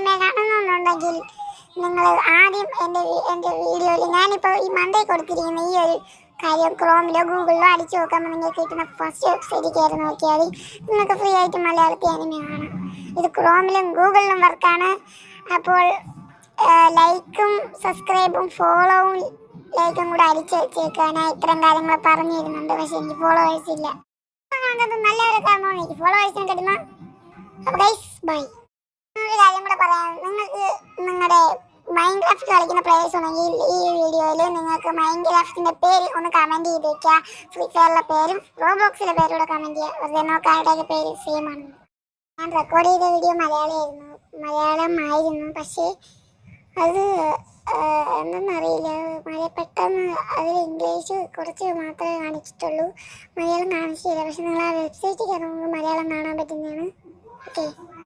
ആദ്യമേ കാണണമെന്നുണ്ടെങ്കിൽ നിങ്ങൾ ആദ്യം എൻ്റെ വീഡിയോയിൽ ഞാനിപ്പോൾ ഈ മണ്ടേ കൊടുത്തിരിക്കുന്ന ഈ ഒരു കാര്യം ക്രോമിലോ ഗൂഗിളിലോ അടിച്ചു നോക്കുമ്പോൾ നിങ്ങൾക്ക് കിട്ടുന്ന ഫസ്റ്റ് വെബ്സൈറ്റിൽ കയറി നോക്കിയാൽ നിങ്ങൾക്ക് ഫ്രീ ആയിട്ട് മലയാളത്തിൽ അനിമെ കാണാം. ഇത് ക്രോമിലും ഗൂഗിളിലും വർക്കാണ്. അപ്പോൾ ലൈക്കും സബ്സ്ക്രൈബും ഫോളോവും ലൈക്കും കൂടെ അടിച്ച് വെച്ചേക്കാൻ ഇത്തരം കാര്യങ്ങൾ പറഞ്ഞു തരുന്നുണ്ട്. പക്ഷെ എനിക്ക് ഫോളോവേഴ്സ് ഇല്ല. നല്ലൊരു കാരണമാണ് എനിക്ക് ഫോളോവേഴ്സിനെ കിട്ടുന്ന. അപ്പോൾ ഗൈസ് ബൈ. ഒരു കാര്യം കൂടെ പറയാം, നിങ്ങൾക്ക് നിങ്ങളുടെ മൈൻക്രാഫ്റ്റ് കളിക്കുന്ന പ്ലേയേഴ്സ് ഉണ്ടെങ്കിൽ ഈ വീഡിയോയിൽ നിങ്ങൾക്ക് മൈൻക്രാഫ്റ്റിൻ്റെ പേര് ഒന്ന് കമൻറ്റ് ചെയ്ത് വയ്ക്കുക. ഫ്രീ ഫയറിലെ പേരും റോബ്ലോക്സിലെ പേരും കൂടെ കമൻറ്റ് ചെയ്യുക. വെറുതെ നോക്കാരുടെ പേര് സെയിം ആണ്. ഞാൻ റെക്കോർഡ് ചെയ്ത വീഡിയോ മലയാളമായിരുന്നു. പക്ഷേ അത് എന്തെന്നറിയില്ല, പെട്ടെന്ന് അതിൽ ഇംഗ്ലീഷ് കുറച്ച് മാത്രമേ കാണിച്ചിട്ടുള്ളൂ, മലയാളം കാണിച്ചില്ല. പക്ഷെ നിങ്ങൾ ആ വെബ്സൈറ്റിൽ കയറുമ്പോൾ മലയാളം കാണാൻ പറ്റുന്നതാണ്. ഓക്കെ.